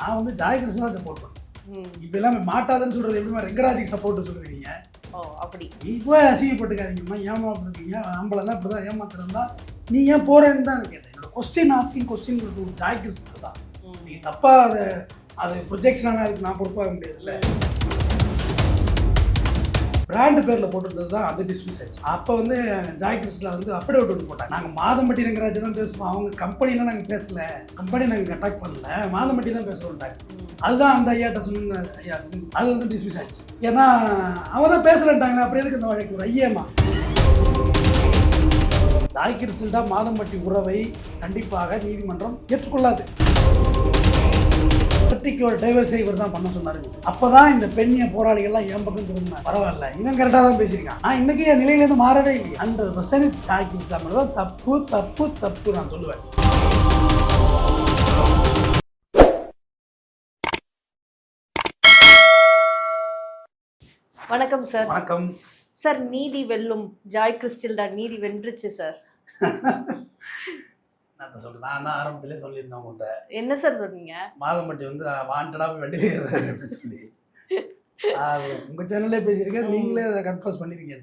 நான் வந்து Joy Krishna support பண்ணேன். இப்போ எல்லாமே மாட்டாதுன்னு சொல்றது எப்படிமா ரெங்கராஜுக்கு சப்போர்ட் சொல்லுவீங்க? ஓ அப்படி இப்போ அசிங்கப்பட்டுக்காதீங்கம்மா, ஏமாப்பிருக்கீங்க, ஆம்பளைலாம் இப்படி தான் ஏமாத்துறதா, நீ ஏன் போறேன்னு தான் எனக்கு கேட்டேன். என்னோட கொஸ்டின் ஆஸ்கிங் கொஸ்டின் கொடுத்து ஜாய் கிருஷ்ணா தான். நீங்கள் தப்பாக அது ப்ரொஜெக்ஷனான அதுக்கு நான் பொறுப்பாக முடியாதுல்ல. பிராண்டு பேரில் போட்டிருந்தது தான் அது டிஸ்மிஸ் ஆச்சு. அப்போ வந்து ஜாய் கிருஷ்ணா வந்து அஃபிடவிட் ஒன்று போட்டாங்க. நாங்கள் மாதம்பட்டி ரங்கராஜ் தான் பேசுவோம், அவங்க கம்பெனிலாம் நாங்கள் பேசலை, கம்பெனி நாங்கள் அட்டாக் பண்ணல, மாதம்பட்டி தான் பேசுகிறோம்ட்டாங்க. அதுதான் அந்த ஐயாட்ட சொன்ன ஐயா, அது வந்து டிஸ்மிஸ் ஆச்சு. ஏன்னா அவன் தான் பேசலன்ட்டாங்களே, அப்புறம் எதுக்கு இந்த வழக்கு? ஒரு ஐயமா ஜாய் கிருஷ்ணா மாதம்பட்டி உறவை கண்டிப்பாக நீதிமன்றம் ஏற்றுக்கொள்ளாது. ஒரு டைவர்ஸை இவர் தான் பண்ண சொன்னாரு. அப்பதான் இந்த பெண்ணிய போராளிகள்லாம் என் பக்கம் திரும்பினா பரவாயில்ல, இவன் கரெக்டாக தான் பேசியிருக்கான். நான் இன்னைக்கு என் நிலையிலேருந்து மாறவே இல்லை. 100% ஜாய் கிருஷ்ணா தான் தப்பு தப்பு தப்பு நான் சொல்லுவேன். வணக்கம் சார். வணக்கம் சார். நீதி வெல்லும், ஜாய் கிறிஸ்டில்டா நீதி வென்றுச்சு சார். நான் சொல்றேன், நான் தான் ஆரம்பத்திலே சொல்லியிருந்தேன் உங்கள்கிட்ட. என்ன சார் சொன்னீங்க? மாதம்பட்டி வந்து வாண்டடாக வண்டியில ஏறாரு அப்படின்னு சொல்லி உங்க சேனல்லே பேசியிருக்கேன், நீங்களே அதை கன்ஃபர்ஸ் பண்ணிருக்கீங்க.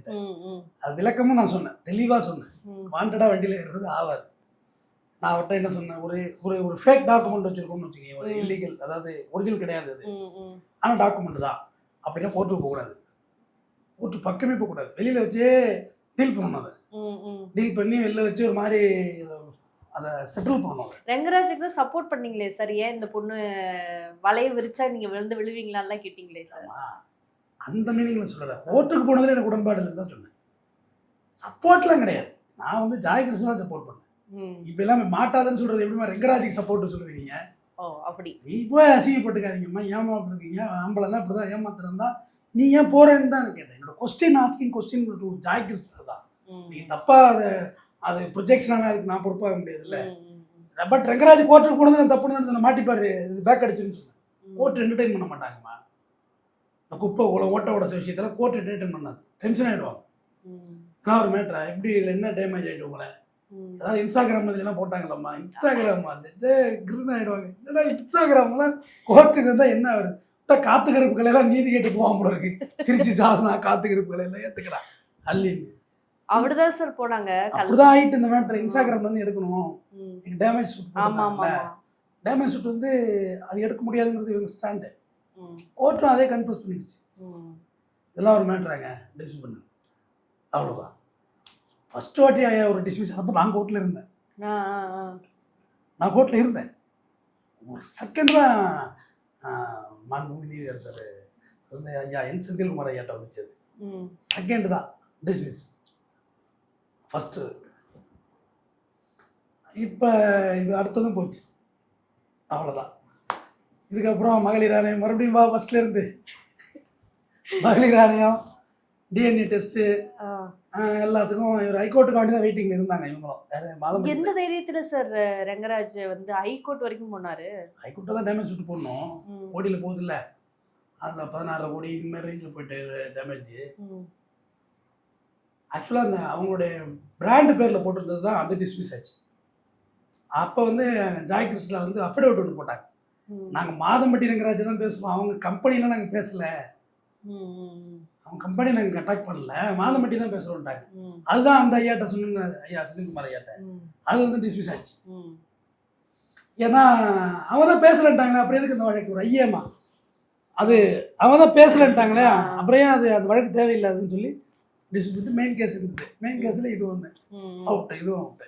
அது விளக்கமும் நான் சொன்னேன், தெளிவாக சொன்னேன். வாண்டடாக வண்டியில் ஏறுறது ஆகாது. நான் அவர்கிட்ட என்ன சொன்னேன், ஒரு ஃபேக் டாக்குமெண்ட் வச்சிருக்கோம்னு வச்சுக்கோங்க, ஒரு இல்லீகல், அதாவது ஒரிஜினல் கிடையாது அது, ஆனால் டாக்குமெண்ட் தான் அப்படின்னா கோர்ட்டுக்கு போகக்கூடாது, கோர்ட்டு பக்கமே போகக்கூடாது, வெளியில் வச்சே டீல் பண்ணணும். அதை டீல் பண்ணி வெளில வச்சு ஒரு மாதிரி அதை செட்டில் பண்ணணும். ரங்கராஜுக்கு தான் சப்போர்ட் பண்ணீங்களே சார், ஏன் இந்த பொண்ணு வலைய விரிச்சா நீங்க விழுந்து விழுவீங்களான்லாம் கேட்டீங்களே சார்? அந்த மீனிங்ல சொல்லலை, கோர்ட்டுக்கு போனதுல எனக்கு உடன்பாடு இல்லைன்னு தான் சொன்னேன். சப்போர்ட்லாம் கிடையாது. நான் வந்து ஜாய் கிருஷ்ணா சப்போர்ட் பண்ணேன். இப்போ எல்லாமே மாட்டாதுன்னு சொல்றது எப்படிமா ரெங்கராஜுக்கு சப்போர்ட் சொல்லுவீங்க? ஓ அப்படி. இப்போ அசிங்கப்பட்டுக்காதீங்கம்மா, ஏமாப்பிருக்கீங்க, ஆம்பளைலாம் இப்படி தான் ஏமாத்துறதா, நீ ஏன் போறேன்னு தான் எனக்கு கேட்டேன். என்னோட கொஸ்டின் ஆஸ்கிங் கொஸ்டின் கொடுத்து ஜாய் கிருஷ்ணா தான். நீங்கள் தப்பாக அது ப்ரொஜெக்ஷனான அதுக்கு நான் பொறுப்பாக முடியாதுல்ல. பட் ரங்கராஜ் கோர்ட்டுக்கு போனது நான் தப்புன்னு தான் மாட்டிப்பாரு, பேக் அடிச்சுன்னு சொன்னேன். கோர்ட் என்டர்டைன் பண்ண மாட்டாங்கம்மா. இந்த குப்பை ஓட்ட உடச்ச விஷயத்தில் கோர்ட் என்டர்டைன் பண்ணாது, டென்ஷன் ஆகிடுவாங்க. இதெல்லாம் ஒரு மேட்ரா, எப்படி இதில் என்ன டேமேஜ் ஆகிட்டு உங்களை? அதாவது இன்ஸ்டாகிராம் இதெல்லாம் போட்டாங்களம்மா, இன்ஸ்டாகிராம் கிருன்னு ஆகிடுவாங்க. ஏன்னா இன்ஸ்டாகிராம்லாம் கோர்ட்டுக்கு வந்தால் என்ன வருது, காத்து கருப்புகளெல்லாம் நீதி கேட்டு போவான் போல இருக்கு. திருச்சி சாதனா காத்து கருப்புகளெல்லாம் ஏற்றுக்கிறான் அல்லின்னு அப்படிதான் சார் போனாங்க. அப்படிதான் ஆகிட்டு இந்த மேட்டர் இன்ஸ்டாகிராம்ல வந்து எடுக்கணும், டேமேஜ் ஷூட் போட்டாங்கல்ல, டேமேஜ் ஷூட் வந்து அது எடுக்க முடியாதுங்கிறது இவங்க ஸ்டாண்டு. கோர்ட்டும் அதே கன்ஃபியூஸ் பண்ணிடுச்சு. இதெல்லாம் ஒரு மேட்டராங்க, டிஸ்மிஸ் பண்ணு, அவ்வளோதான். ஃபர்ஸ்ட் வாட்டி ஒரு டிஸ்மிஸ் ஆனப்போ நான் கோர்ட்டில் இருந்தேன். நான் கோர்ட்டில் இருந்தேன். ஒரு செகண்ட் தான் மாண்புமிகு நீதியரசர் சார் அது வந்து ஐயா என் செந்தில்குமார் ஐயாட்ட வந்துச்சு. அது செகண்ட் தான் டிஸ்மிஸ். ஃபஸ்ட்டு இப்போ இது அடுத்ததும் போச்சு, அவ்வளோதான். இதுக்கப்புறம் மகளிர் ஆணையம் மறுபடியும் ஃபஸ்ட்லேருந்து மகளிர் ஆணையம், டிஎன்ஏ டெஸ்ட்டு, எல்லாத்துக்கும் இவர் ஹைகோர்ட்டுக்கு வேண்டி தான் வெயிட்டிங் இருந்தாங்க இவங்களும். வேறு மாதம் எந்த தைரியத்தில் சார் ரங்கராஜ் வந்து ஹைகோர்ட் வரைக்கும் போனார்? ஹைகோர்ட்டை தான் டேமேஜ் விட்டு போடணும், கோடியில் போகுது இல்லை, அதில் 16 கோடி இந்த மாதிரி ரேஞ்சில் போயிட்டு டேமேஜ். ஆக்சுவலாக அந்த அவங்களுடைய பிராண்டு பேரில் போட்டிருந்தது தான் அது டிஸ்மிஸ் ஆச்சு. அப்போ வந்து ஜாய் கிருஷ்ணா வந்து அஃபிடவிட் ஒன்று போட்டாங்க. நாங்கள் மாதம்பட்டி ரங்கராஜ் தான் பேசுவோம், அவங்க கம்பெனிலாம் நாங்கள் பேசலை, அவங்க கம்பெனி நாங்கள் அட்டாக் பண்ணல, மாதம்பட்டி தான் பேசுகிறோம்ட்டாங்க. அதுதான் அந்த ஐயாட்ட சொன்ன ஐயா செந்தில்குமார் ஐயாட்ட, அது வந்து டிஸ்மிஸ் ஆச்சு. ஏன்னா அவன் தான் பேசலன்ட்டாங்களே, அப்புறம் எதுக்கு இந்த வழக்கு? ஒரு ஐயமா அது அவன் தான் பேசலன்ட்டாங்களே, அப்புறம் ஏன் அது அந்த வழக்கு தேவையில்லாதுன்னு சொல்லி டிஸ்மிஸ். மெயின் கேஸ் இருக்குது, மெயின் கேஸில் இது ஒன்று அவுட்டு, இதுவும் அவுட்டு.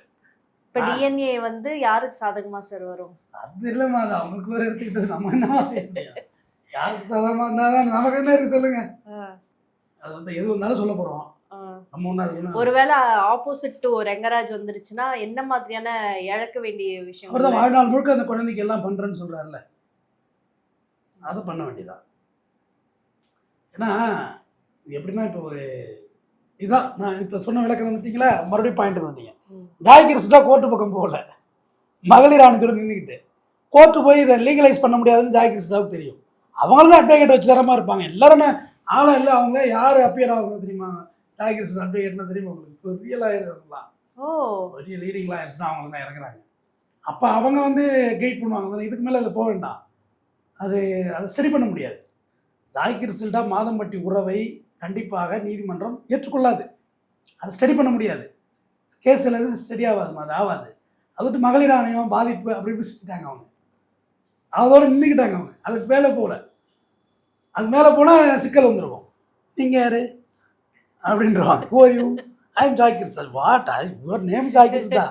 இப்போ டிஎன்ஏ வந்து யாருக்கு சாதகமாக சார் வரும்? அது இல்லைம்மா, அது அவங்களுக்கு வேறு எடுத்துக்கிட்டது, நம்ம என்னமா செய்ய முடியாது? யாருக்கு சாதகமாக இருந்தால் தான் நமக்கு என்ன இருக்குது சொல்லுங்க. அது வந்து எது வந்தாலும் சொல்ல போகிறோம் நம்ம ஒன்று. அது ஒருவேளை ஆப்போசிட் டு ரங்கராஜ் வந்துருச்சுன்னா என்ன மாதிரியான இழக்க வேண்டிய விஷயம்? அவர் தான் வாழ்நாள் முழுக்க அந்த குழந்தைக்கு எல்லாம் பண்ணுறேன்னு சொல்கிறாருல்ல, அதை பண்ண வேண்டியதான். ஏன்னா இது எப்படின்னா, இப்போ ஒரு இதான் நான் இப்போ சொன்ன விளக்கம் வந்துட்டீங்களா, மறுபடியும் பாயிண்ட் வந்துட்டீங்க. ஜாய் கிருஷ்ணா கோர்ட்டு பக்கம் போகல, மகளிர் ஆணையத்தோட நின்றுக்கிட்டு கோர்ட்டு போய் இதை லீகலைஸ் பண்ண முடியாதுன்னு ஜாய் கிருஷ்ணாவுக்கு தெரியும். அவங்களும் அட்வொகேட் வச்சு தரமாக இருப்பாங்க, எல்லாருமே ஆளை இல்லை. அவங்க யார் அப்பியர் ஆகுங்க தெரியுமா? ஜாய் கிருஷ்ணா அட்வொகேட்னா தெரியுமா உங்களுக்கு? இப்போ ரியல் ஆயிருக்கலாம், பெரிய லீடிங் லாயர்ஸ் தான் அவங்க தான் இறங்குறாங்க. அப்போ அவங்க வந்து கைட் பண்ணுவாங்க, இதுக்கு மேலே அதில் போக வேண்டாம், அதை ஸ்டடி பண்ண முடியாது. ஜாய் கிறிஸ்டல்டா மாதம்பட்டி உறவை கண்டிப்பாக நீதிமன்றம் ஏற்றுக்கொள்ளாது. அதை ஸ்டடி பண்ண முடியாது. கேஸில் எதுவும் ஸ்டடி ஆகாதுமா, அது ஆகாது. அது விட்டு மகளிர் ஆணையம் பாதிப்பு அப்படி இப்படி சுற்றிட்டாங்க அவங்க. அதோடு நின்றுக்கிட்டாங்க அவங்க. அதுக்கு மேலே போகல. அது மேலே போனால் சிக்கல் வந்துருக்கும். நீங்கள் யார் அப்படின்றவாங்க. Oh you I am Joy Crizildaa. What your name Joy Crizildaa,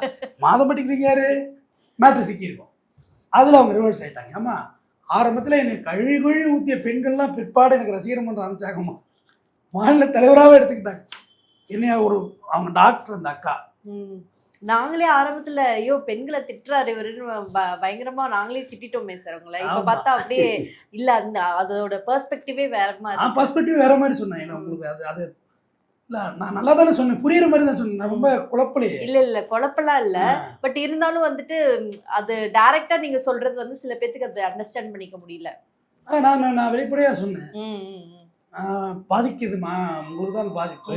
மாதம்பட்டிக்கு நீங்கள் யார் மேட்ரு சிக்கியிருக்கும். அதில் அவங்க ரிவர்ஸ் ஆகிட்டாங்க. ஆமா, ஆரம்பத்தில் என்னை கழுவி ஊற்றிய பெண்கள்லாம் பிற்பாடு எனக்கு ரசிகர் மன்றம் அமைச்சாங்கம்மா, மாநில தலைவராகவே எடுத்துக்கிட்டாங்க என்னையா. அவங்க டாக்டர் அந்த அக்கா. நாங்களே ஆரம்பத்துல ஐயோ பெண்களை திட்டுறாரு இவருன்னு பயங்கரமா நாங்களே திட்டிட்டோமே சார் உங்களை. இப்ப பார்த்தா அப்படியே இல்ல, அந்த அதோட பெர்ஸ்பெக்டிவே வேற மாதிரி. பெர்ஸ்பெக்டிவ் வேற மாதிரி சொன்னேன். ஏன்னா உங்களுக்கு அது இல்ல, நான் நல்லா தானே சொன்னேன், புரியுற மாதிரி தான் சொன்னேன். நான் ரொம்ப குழப்பலையே. இல்ல குழப்பலாம் இல்ல. பட் இருந்தாலும் வந்துட்டு அது டைரக்டா நீங்க சொல்றது வந்து சில பேத்துக்கு அதை அண்டர்ஸ்டாண்ட் பண்ணிக்க முடியல. நான் வெளிப்படையா சொன்னேன். பாதிக்குதுமா, உங்களுக்கு தான் பாதிப்பு.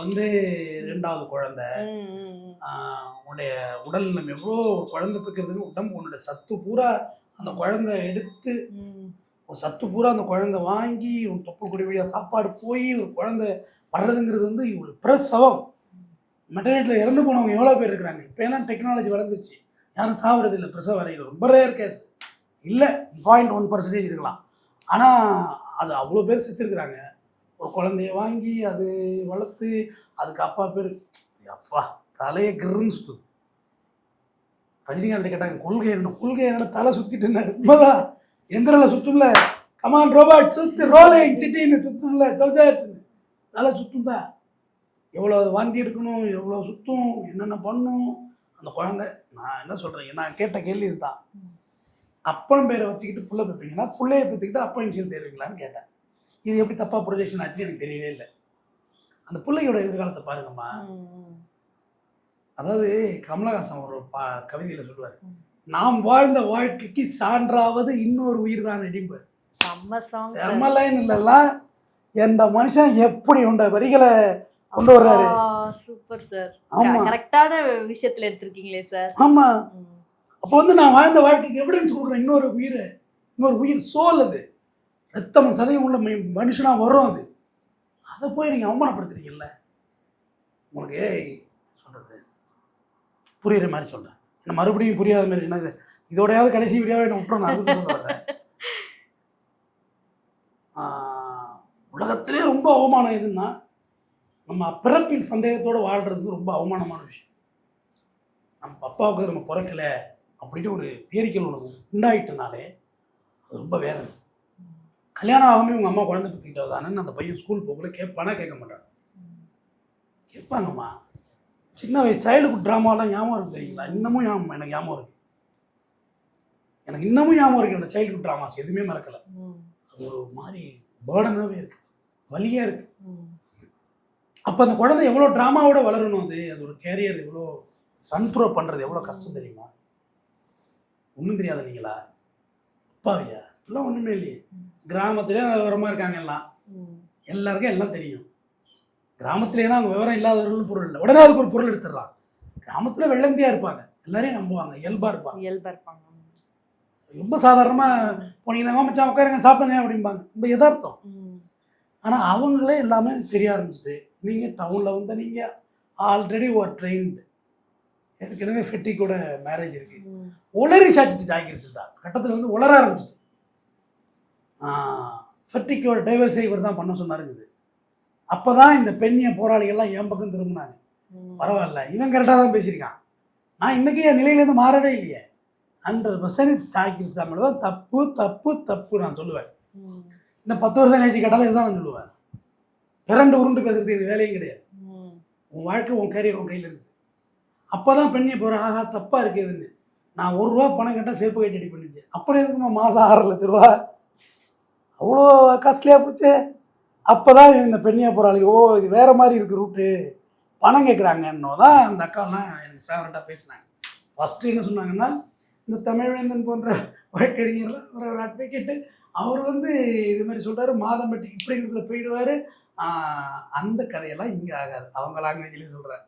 வந்து 2வது குழந்தை, உன்னுடைய உடல் நம்ம எவ்வளோ ஒரு குழந்தை பிக்கிறதுக்கு உடம்பு உன்னுடைய சத்து பூரா அந்த குழந்தை எடுத்து ஒரு சத்து பூரா அந்த குழந்தை வாங்கி ஒரு தொப்புள் கொடி வழியாக சாப்பாடு போய் ஒரு குழந்தை வர்றதுங்கிறது வந்து ஒரு பிரசவம். மெட்டர்னிட்டியில் இறந்து போனவங்க எவ்வளோ பேர் இருக்கிறாங்க. இப்போ எல்லாம் டெக்னாலஜி வளர்ந்துருச்சு, யாரும் சாப்பிட்றது இல்லை. பிரசவ வரையில் ரொம்ப ரேர் கேஸ் இல்லை, 0.1% இருக்கலாம். ஆனால் அது அவ்வளோ பேர் செத்துருக்குறாங்க. ஒரு குழந்தைய வாங்கி அது வளர்த்து அதுக்கு அப்பா பேர் அப்பா தலையை கிருன்னு சுற்றுது. ரஜினிகாந்த் கேட்டாங்க கொள்கை என்னோட தலை சுற்றிட்டு உண்மைதான், எந்திரில் சுற்றும்ல, கமான் ரோபாட் சுத்து ரோலிங் சிட்டின்னு சுற்றும்ல, சொல்லியாச்சுன்னு தலை சுற்றும் தான். எவ்வளோ வாந்தி எடுக்கணும், எவ்வளோ சுற்றும், என்னென்ன பண்ணும் அந்த குழந்தை. நான் என்ன சொல்கிறேன், நான் கேட்ட கேள்வி இதுதான். அப்பன் பேரை வச்சுக்கிட்டு புள்ள பெற்றீங்கன்னா பிள்ளைய பெற்றுக்கிட்டு அப்பன் விஷயம் தேடுவீங்களான்னு கேட்டேன். இது எப்படி தப்பாக ப்ரொஜெக்ஷன் ஆச்சுன்னு எனக்கு தெரியவே இல்லை. அந்த பிள்ளையோட எதிர்காலத்தை பாருங்கம்மா. அதாவது கமலஹாசன் ஒரு கவிதையில் சொல்லுவார், நாம் வாழ்ந்த வாழ்க்கைக்கு சான்றாவது இன்னொரு உயிர் தான் இடிம்பர். செம்ம லைன் இல்லைல்லாம். எந்த மனுஷன் எப்படி உண்ட வரிகளை கொண்டு வர்றாரு. Super sir. ஆமா, கரெக்டான விஷயத்துல எடுத்திருக்கீங்களே சார். ஆமா, அப்போ வந்து நான் வாழ்ந்த வாழ்க்கைக்கு எவிடன்ஸ் கொடுக்குறேன். இன்னொரு உயிர் சோல், அது ரத்தம் சதயம் உள்ள மனுஷனா வரும். அதை போய் நீங்க அவமானப்படுத்துறீங்கல்ல. உங்களுக்கு சொல்றது புரியுற மாதிரி சொல்றேன். என்ன மறுபடியும் புரியாத மாதிரி என்னது, இதோடையாவது கடைசி வீடியோவை என்ன விட்டுறோம். நான் அதுக்கு சொல்ல வர்றேன். உலகத்திலே ரொம்ப அவமானம் எதுன்னா நம்ம பிறப்பில் சந்தேகத்தோடு வாழ்கிறது ரொம்ப அவமானமான விஷயம். நம்ம அப்பாவுக்கு நம்ம பிறக்கலை அப்படின்னு ஒரு தியரிக்கல் உனக்கு உண்டாயிட்டனாலே அது ரொம்ப வேதனை. கல்யாணம் ஆகாமல் உங்கள் அம்மா குழந்தை பற்றிக்கிட்டது தானேன்னு அந்த பையன் ஸ்கூல் போகல கேட்பானா கேட்க மாட்டான். கேட்பாங்கம்மா. சின்ன வயசு சைல்டுஹுட் ட்ராமாலாம் ஞாபகம் இருக்கு தெரியுங்களா? இன்னமும் எனக்கு ஞாபகம் இருக்குது. எனக்கு இன்னமும் ஞாபகம் இருக்குது அந்த சைல்டுஹுட் ட்ராமாஸ். எதுவுமே மறக்கலை. அது ஒரு மாதிரி பேர்டனாகவே இருக்குது, வலியாக இருக்குது. அப்போ அந்த குழந்தை எவ்வளோ ட்ராமாவோட வளரணும். அது ஒரு கேரியர் எவ்வளோ ரன் த்ரோ பண்ணுறது எவ்வளோ கஷ்டம் தெரியுமா? ஒன்றும் தெரியாத நீங்களா? அப்பாவியா? எல்லாம் ஒன்றுமே இல்லையே. கிராமத்திலே விவரமாக இருக்காங்க எல்லாம், எல்லாருக்கும் எல்லாம் தெரியும். கிராமத்துலேனா அவங்க விவரம் இல்லாதவர்கள் பொருள் இல்லை, உடனே அதுக்கு ஒரு பொருள் எடுத்துடுறான். கிராமத்தில் வெள்ளந்தியாக இருப்பாங்க, எல்லாரையும் நம்புவாங்க, இயல்பாக இருப்பாங்க. ரொம்ப சாதாரணமாக போனீங்கன்னா மச்சான் உட்காருங்க சாப்பிடுங்க அப்படிம்பாங்க, ரொம்ப யதார்த்தம். ஆனால் அவங்களே எல்லாமே தெரிய ஆரம்பிச்சுட்டு, நீங்கள் டவுனில் வந்து நீங்கள் ஆல்ரெடி ஒரு ட்ரெயின்டு, ஏற்கனவே ஃபெட்டிக்கோட மேரேஜ் இருக்குது, உளறி சாச்சிட்டு ஜாய்கிறிஸ்டா கட்டத்தில் வந்து உளர ஆரம்பிச்சிட்டு ஃபெட்டிக்கோட டைவர்ஸை இவர் தான் பண்ண சொன்னாருங்குது. அப்போ தான் இந்த பெண்ணிய போராளிகள்லாம் என் பக்கம் திரும்பினாங்க. பரவாயில்ல, இவன் கரெக்டாக தான் பேசியிருக்கான். நான் இன்றைக்கி என் நிலையிலேருந்து மாறவே இல்லையே. 100% ஜாய்கிறிஸ்டா மேலே தான் தப்பு தப்பு தப்பு நான் சொல்லுவேன். இன்னும் 10 வருஷம் கழிச்சு கேட்டாலும் இதுதான் நான் சொல்லுவேன். பிறண்டு உருண்டு பேசுறது எனக்கு வேலையும் கிடையாது. உன் வாழ்க்கை உன் கேரியர் உன் கையில் இருக்குது. அப்போ தான் பெண்ணிய போகிற ஆகா தப்பாக இருக்குதுன்னு நான் ₹1 பணம் கேட்டால் சேர்ப்பு கட்டி ரெடி பண்ணிச்சு. அப்புறம் எதுக்குமா மாதம் 6 லட்ச ரூபா அவ்வளோ காஸ்ட்லியாக போச்சு. அப்போ தான் இந்த பெண்ணியா போகிறாள், ஓ இது வேறு மாதிரி இருக்குது ரூட்டு, பணம் கேட்குறாங்கன்னோ தான் அந்த அக்காலாம் எனக்கு ஃபேவரட்டாக பேசினாங்க. ஃபஸ்ட்டு என்ன சொன்னாங்கன்னா, இந்த தமிழ்வேந்தன் போன்ற வழக்கறிஞர்லாம் ஒரு அட்வொகேட்டு அவர் வந்து இது மாதிரி சொல்கிறாரு, மாதம்பட்டி இப்படிங்கிறதுல போயிடுவார், அந்த கதையெல்லாம் இங்கே ஆகாது, அவங்க லாங்குவேஜ்லேயே சொல்கிறார்.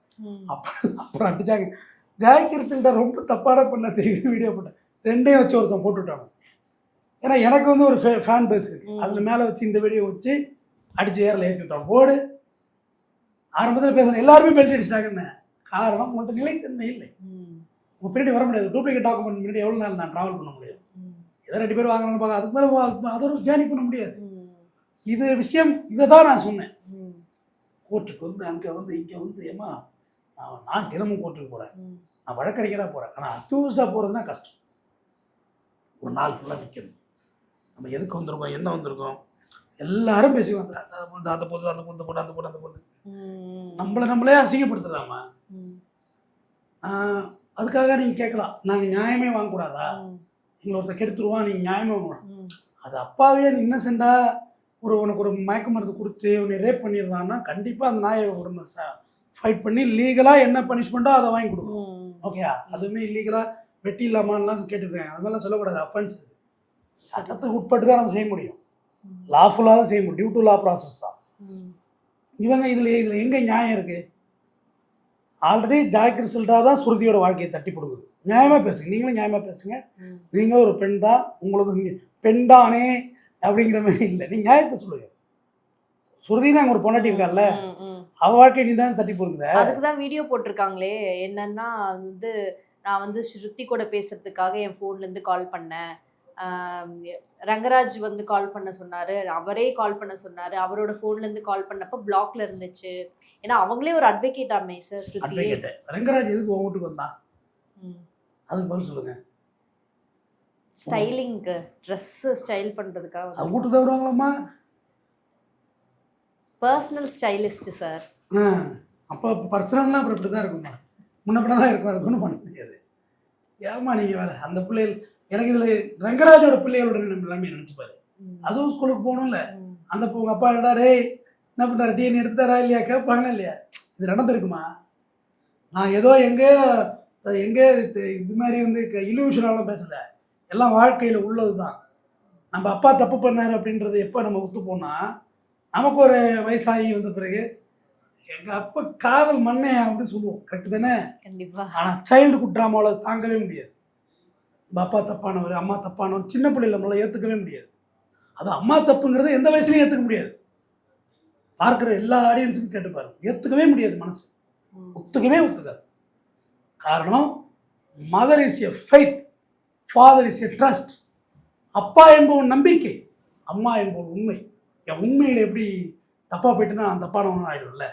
அப்புறம் அடித்தாங்க. ஜாய்கிறிஸ்டா ரொம்ப தப்பான பண்ண தெரியும் வீடியோ போட்டேன், 2ஐயும் வச்சு ஒருத்தன் போட்டுவிட்டாங்க. ஏன்னா எனக்கு வந்து ஒரு ஃபேன் பேஸ் இருக்குது. அதில் மேலே வச்சு இந்த வீடியோ வச்சு அடித்து ஏரில் ஏற்றிட்டோம் போர்டு. ஆரம்பத்தில் பேசுகிறேன் எல்லாருமே பெல்ட் அடிச்சிட்டாங்கன்னு. காரணம் உங்கள்கிட்ட நிலைத்தன்மை இல்லை. உங்கள் பின்னாடி வர முடியாது. டூப்ளிகேட் டாக்குமெண்ட் முன்னாடி எவ்வளோ நாள் நான் ட்ராவல் பண்ண முடியும்? ஏதோ 2 பேர் வாங்கணும்னு பார்க்க அதுக்கு மேலே அதோட ஜேர்னி பண்ண முடியாது. இது விஷயம் இதை தான் நான் சொன்னேன். கோர்ட்டுக்கு வந்து அங்கே வந்து இங்கே வந்து ஏமா நான் தினமும் கோர்ட்டுக்கு போகிறேன், நான் வழக்கறிஞராக போகிறேன். ஆனால் அக்யூஸ்டாக போகிறதுனா கஷ்டம். ஒரு நாள் ஃபுல்லாக நிற்கணும். நம்ம எதுக்கு வந்திருக்கோம், என்ன வந்திருக்கோம், எல்லாரும் பேசுவாங்க. அந்த பொண்ணு அந்த பொண்ணு போட்டு அந்த பொண்ணு அந்த பொண்ணு நம்மளே அசிங்கப்படுத்துறாமா. அதுக்காக நீங்கள் கேட்கலாம், நாங்கள் நியாயமே வாங்கக்கூடாதா, எங்களை ஒருத்தர் கெடுத்துருவான், நீங்கள் நியாயமே வாங்கலாம். அது அப்பாவே இன்னசெண்டாக உனக்கு ஒரு மயக்க மருந்து கொடுத்து உன்னை ரேப் பண்ணிடுறான்னா கண்டிப்பாக அந்த நாயை உடம்பு ஃபைட் பண்ணி லீகலாக என்ன பனிஷ்மெண்ட்டோ அதை வாங்கி கொடுக்கணும். ஓகேயா? அதுவுமே இல்லீகலாக வெட்டி இல்லாமலாம் கேட்டுருக்கேன். அது மாதிரிலாம் சொல்லக்கூடாது. அஃபென்ஸ் அது. சட்டத்துக்கு உட்பட்டு தான் நம்ம செய்ய முடியும். லாஃபுல்லாக தான் செய்ய முடியும். டியூ டு லா ப்ராசஸ் தான். இவங்க இதில் எங்கே நியாயம் இருக்குது? ஆல்ரெடி ஜாய்க்கு ரிசல்ட்டாக தான் சுருதியோட வாழ்க்கையை தட்டி கொடுக்குது. நியாயமாக பேசுங்க, நீங்களும் நியாயமாக பேசுங்க. நீங்களும் ஒரு பெண் தான், உங்களுக்கு பெண் தானே அப்படிங்கிற மாதிரி இல்லை. நீங்கள் நியாயத்தை சொல்லுங்கள். சுருதினா அங்கே ஒரு பொண்டாட்டி இருக்கார்ல, அவ வாழ்க்கை நீ தான் தட்டி போடுங்கிற. அதுக்கு தான் வீடியோ போட்டிருக்காங்களே. என்னன்னா வந்து நான் வந்து ஸ்ருதி கூட பேசுறதுக்காக என் ஃபோன்லேருந்து கால் பண்ணேன். ரங்கராஜ் வந்து கால் பண்ண சொன்னார், அவரே கால் பண்ண சொன்னார். அவரோட ஃபோன்லேருந்து கால் பண்ணப்போ பிளாக்ல இருந்துச்சு. ஏன்னா அவங்களே ஒரு அட்வொகேட்டாமே சார். ஸ்ருதி ரங்கராஜ் எதுக்கு உங்க வீட்டுக்கு வந்தா? அதுக்கு பதில் சொல்லுங்க. ஸ்டைலிங்க்கு, ட்ரெஸ் ஸ்டைல் பண்ணுறதுக்காக. அது வீட்டுக்கு தான் வருவாங்களாம்மா? Personal stylist sir. அப்போ பர்சனல்னால் அப்புறம் இப்படி தான் இருக்கும்மா, முன்னப்பட தான் இருக்கும். அதுக்கு ஒன்றும் பண்ண முடியாது. ஏமா நீங்கள் வேறு அந்த பிள்ளைகள் எனக்கு இதில் ரங்கராஜோட பிள்ளைகளோட எல்லாமே நினச்சிப்பாரு. அதுவும் ஸ்கூலுக்கு போகணும்ல. அந்த உங்கள் அப்பா என்னடா டேய் என்ன பண்ணுறாரு, டிஎன்ஏ எடுத்துட்டாரா இல்லையா கேட்பாங்களா இல்லையா? இது நடந்திருக்குமா? நான் ஏதோ எங்கே இது மாதிரி வந்து இல்யூஷனாலாம் பேசலை. எல்லாம் வாழ்க்கையில் உள்ளது தான். நம்ம அப்பா தப்பு பண்ணார் அப்படின்றது எப்போ நம்ம ஒத்து போனால், நமக்கு ஒரு வயசாகி வந்த பிறகு எங்கள் அப்பா காதல் மண்ணே அப்படின்னு சொல்லுவோம். கரெக்டு தானே? கண்டிப்பாக. ஆனால் சைல்டுஹுட் ட்ராமாவில் தாங்கவே முடியாது. நம்ம அப்பா தப்பானவர், அம்மா தப்பானவர், சின்ன பிள்ளைல நம்மளால் ஏற்றுக்கவே முடியாது. அது அம்மா தப்புங்கிறது எந்த வயசுலையும் ஏற்றுக்க முடியாது. பார்க்குற எல்லா ஆடியன்ஸுக்கும் கேட்டு பாருங்க, ஏற்றுக்கவே முடியாது. மனசு ஒத்துக்காது. காரணம், mother is a faith, father is a trust. அப்பா என்பவன் நம்பிக்கை, அம்மா என்பவன் உண்மை. என் உண்மையில் எப்படி தப்பாக போயிட்டுனா நான் தப்பானவன் ஆகிடும்ல.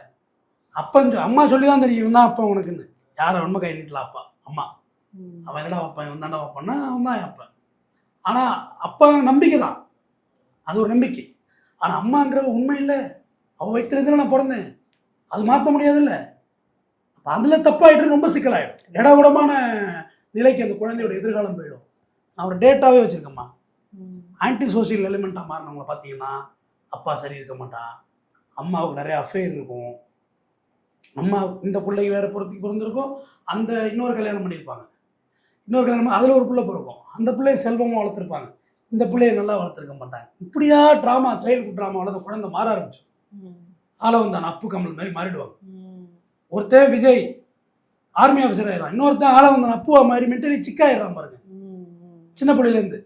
அம்மா சொல்லி தான் தெரியும் இவன் தான் அப்பா உனக்குன்னு. யாரை உண்மை கை நீட்டலாம்? அப்பா அம்மா. அவன் என்னடா வைப்பான், இவன் தாண்டா வைப்பான்னா அவன் தான் அப்பா. ஆனால் அப்பா நம்பிக்கை தான், அது ஒரு நம்பிக்கை. ஆனால் அம்மாங்கிற உண்மை இல்லை. அவன் வைத்திருந்தாலும் நான் பிறந்தேன், அது மாற்ற முடியாதுல்ல. அப்போ அதில் தப்பாகிட்டு ரொம்ப சிக்கலாகிடும். இடகுடமான நிலைக்கு அந்த குழந்தையோட எதிர்காலம் போயிடும். நான் ஒரு டேட்டாவே வச்சுருக்கேம்மா. ஆன்டி சோசியல் எலிமெண்ட்டாக மாறினவங்களை பார்த்தீங்கன்னா அப்பா சரி இருக்க மாட்டான், அம்மாவுக்கு நிறைய அஃபேர் இருக்கும், அம்மா இந்த பிள்ளைக்கு வேறு பிறந்திருக்கும், அந்த இன்னொரு கல்யாணம் பண்ணியிருப்பாங்க, இன்னொரு கல்யாணம் அதில் ஒரு பிள்ளை பிறக்கும், அந்த பிள்ளையை செல்வமாக வளர்த்துருப்பாங்க, இந்த பிள்ளையை நல்லா வளர்த்துருக்க மாட்டாங்க. இப்படியா ட்ராமா, சைல்டுஹுட் ட்ராமாவில் அந்த குழந்தை மாற ஆரம்பிச்சு ஆளவந்தான் அப்பு கமல் மாதிரி மாறிடுவாங்க. ஒருத்தன் விஜய் ஆர்மி ஆஃபீஸர் ஆயிடும், இன்னொருத்தன் ஆளவந்தான் அப்புவா மாதிரி மென்டலி சிக்காயிடுறான் பாருங்க சின்ன பிள்ளையிலேருந்து.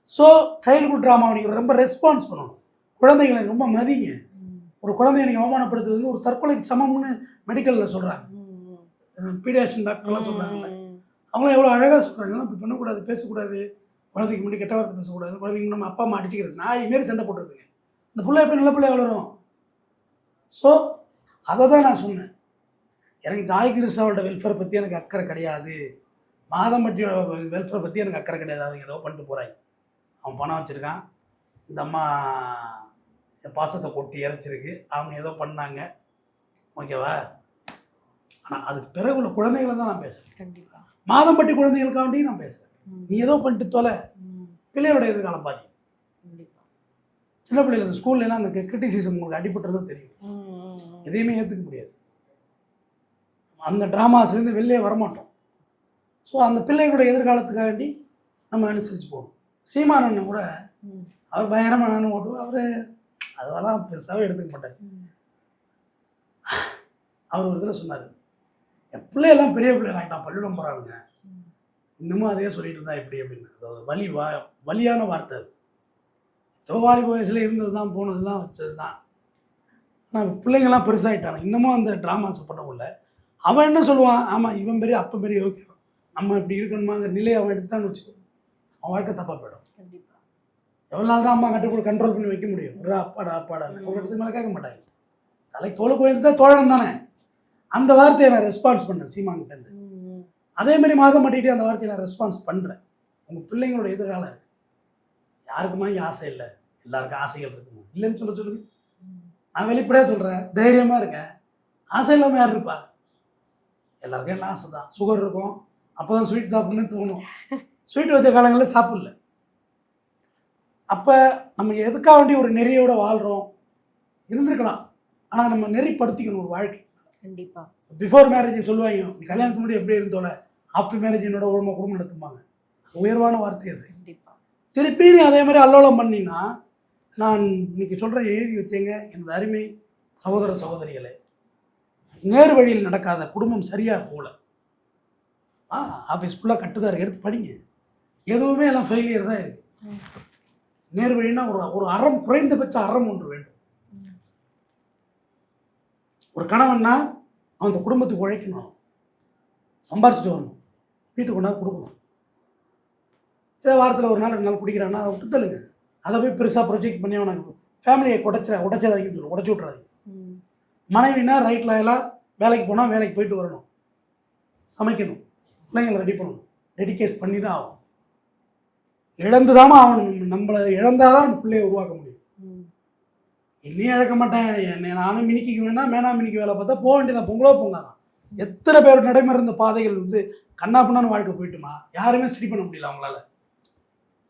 ஸோ சைல்டுஹுட் ட்ராமா நீங்கள் ரொம்ப ரெஸ்பான்ஸ் பண்ணணும். குழந்தைகளை ரொம்ப மதிங்க. ஒரு குழந்தைய நீங்கள் அவமானப்படுத்துறது வந்து ஒரு தற்கொலைக்கு சமம்னு மெடிக்கலில் சொல்கிறாங்க. பீடியாட்ரிஷன் டாக்டர்லாம் சொல்கிறாங்கல்ல, அவங்களாம் எவ்வளோ அழகாக சொல்கிறாங்க. இதெல்லாம் இப்படி பண்ணக்கூடாது, பேசக்கூடாது, குழந்தைக்கு முன்னாடி கெட்ட வார்த்தை பேசக்கூடாது, குழந்தைக்கு நம்ம அப்பா அம்மா அடிச்சுக்கிறது, நான் இதுமாரி சண்டை போட்டுறதுங்க. இந்த பிள்ளை எப்படி நல்ல பிள்ளை வளரும்? ஸோ அதை தான் நான் சொன்னேன். எனக்கு ஜாய் கிருஷ்ணாவோட வெல்ஃபேரை பற்றி எனக்கு அக்கறை கிடையாது, மாதம்பட்டியோட வெல்ஃபேரை பற்றி எனக்கு அக்கறை கிடையாது. அவங்க ஏதோ பண்ணிட்டு போகிறாங்க. அவன் பணம் வச்சுருக்கான், இந்த அம்மா என் பாசத்தை கொட்டி இறைச்சிருக்கு, அவங்க ஏதோ பண்ணாங்க, ஓகேவா? ஆனால் அதுக்கு பிறகு உள்ள குழந்தைகளை தான் நான் பேசுகிறேன். கண்டிப்பாக மாதம்பட்டி குழந்தைகளுக்காண்டி நான் பேசுகிறேன். நீ ஏதோ பண்ணிட்டு தொலை, பிள்ளையோட எதிர்காலம் பாதி. சின்ன பிள்ளைகள் இந்த ஸ்கூல்லாம் அந்த கிரிட்டிசிசம் உங்களுக்கு அடிபட்டுறதும் தெரியும். எதையுமே ஏற்றுக்க முடியாது. அந்த ட்ராமாஸ்லேருந்து வெளியே வரமாட்டோம். ஸோ அந்த பிள்ளைகளோட எதிர்காலத்துக்காண்டி நம்ம அனுசரித்து போகணும். சீமானண்ணன் கூட அவர் பயங்கரமாக நானும் ஓட்டுவோம், அவர் அதெல்லாம் பெருசாகவே எடுத்துக்க மாட்டார். அவர் ஒரு இதில் சொன்னார், என் பிள்ளையெல்லாம் பெரிய பிள்ளைலாம் ஆகிட்டான், பள்ளியிடம் போகிறானுங்க, இன்னமும் அதே சொல்லிட்டு இருந்தா எப்படி அப்படின்னு. அதாவது வலியான வார்த்தை அது. வாலிப வயசுல இருந்தது தான், போனது தான், வச்சது தான். ஆனால் பிள்ளைங்கள்லாம் பெருசாகிட்டாங்க. இன்னமும் அந்த ட்ராமாஸை பண்ணக்குள்ள அவன் என்ன சொல்லுவான், ஆமாம் இவன் பெரிய அப்போ பெரிய யோக்கியம், நம்ம இப்படி இருக்கணுமாங்கிற நிலையை அவன் எடுத்துட்டான்னு வச்சுக்கோ, அவன் வாழ்க்கை தப்பாக போயிடும். எவ்வளோ நாள் தான் அம்மா கண்ட்ரோல் பண்ணி வைக்க முடியும்? ஒரு அப்பாடா ஒரு இடத்துக்கு மேலே கேட்க மாட்டாங்க. தலைக்கு தோலை கோயிலுக்கு தோழன் தானே. அந்த வார்த்தையை நான் ரெஸ்பான்ஸ் பண்ணேன் சீமான்கிட்டேருந்து. அதேமாதிரி மாதம் மாட்டிகிட்டே அந்த வார்த்தையை நான் ரெஸ்பான்ஸ் பண்ணுறேன். உங்கள் பிள்ளைங்களோட எதிர்காலம் இருக்குது. யாருக்குமா இங்கே ஆசை இல்லை? எல்லாருக்கும் ஆசைகள் இருக்குமா? இல்லைன்னு சொல்லுது. நான் வெளிப்படையாக சொல்கிறேன், தைரியமாக இருக்கேன். ஆசை இல்லாமல் யார் இருப்பா? எல்லாருக்கும் எல்லாம் ஆசை தான். சுகர் இருக்கும், அப்போ தான் ஸ்வீட் சாப்பிட்ணுன்னு தோணும். ஸ்வீட் வச்ச காலங்களில் சாப்பிடல. அப்போ நம்ம எதுக்காக வேண்டி ஒரு நெறியோட வாழ்கிறோம் இருந்திருக்கலாம். ஆனால் நம்ம நெறிப்படுத்திக்கணும் ஒரு வாழ்க்கை. கண்டிப்பாக. பிஃபோர் மேரேஜ் சொல்லுவாங்க, நீ கல்யாணத்துக்கு முன்னாடி எப்படி இருந்தோல, ஆஃப்டர் மேரேஜ் என்னோட ஒழுங்காக குடும்பம் நடத்தும்பாங்க. உயர்வான வார்த்தை அது. திருப்பி நீ அதே மாதிரி அல்லோலம் பண்ணினா, நான் இன்னைக்கு சொல்கிறேன், எழுதி வச்சேங்க எனது அருமை சகோதர சகோதரிகளே, நேர் வழியில் நடக்காத குடும்பம் சரியாக போகல. ஆஃபீஸ் ஃபுல்லாக கட்டுதான் இருக்குது, எடுத்து படிங்க. எதுவுமே எல்லாம் ஃபெயிலியர் தான் இருக்குது. நேர் வழினா ஒரு அறம், குறைந்தபட்ச அறம் ஒன்று வேண்டும். ஒரு கணவன்னா அவன் அந்த குடும்பத்துக்கு உழைக்கணும், சம்பாரிச்சிட்டு வரணும், வீட்டுக்கு கொண்டாந்து கொடுக்கணும். இதே வாரத்தில் ஒரு நாள் 2 நாள் குடிக்கிறான்னா அதை விட்டு தள்ளுங்க. அதை போய் பெருசாக ப்ரொஜெக்ட் பண்ணி அவனுக்கு ஃபேமிலியை உடைச்சாதீங்கன்னு சொல்லணும், உடச்சி விட்றாதீங்க. மனைவினா ரைட்டில் எல்லாம் வேலைக்கு போனால் வேலைக்கு போயிட்டு வரணும், சமைக்கணும், பிள்ளைங்களை ரெடி பண்ணணும், டெடிகேட் பண்ணி தான் ஆகும். இழந்து தாமா ஆகணும். நம்மளை இழந்தால் தான் நம்ம பிள்ளையை உருவாக்க முடியும். என்னையும் இழக்க மாட்டேன், என்னை நானும் மினிக்கு வேணால் மேனா மினிக்கு வேலை பார்த்தா போக வேண்டியதான், பொங்கலோ பொங்காதான். எத்தனை பேர் நடைமுறை இருந்த பாதைகள் கண்ணா பின்னான்னு வாழ்க்கை போயிட்டுமா, யாருமே ஸ்டடி பண்ண முடியல. அவங்களால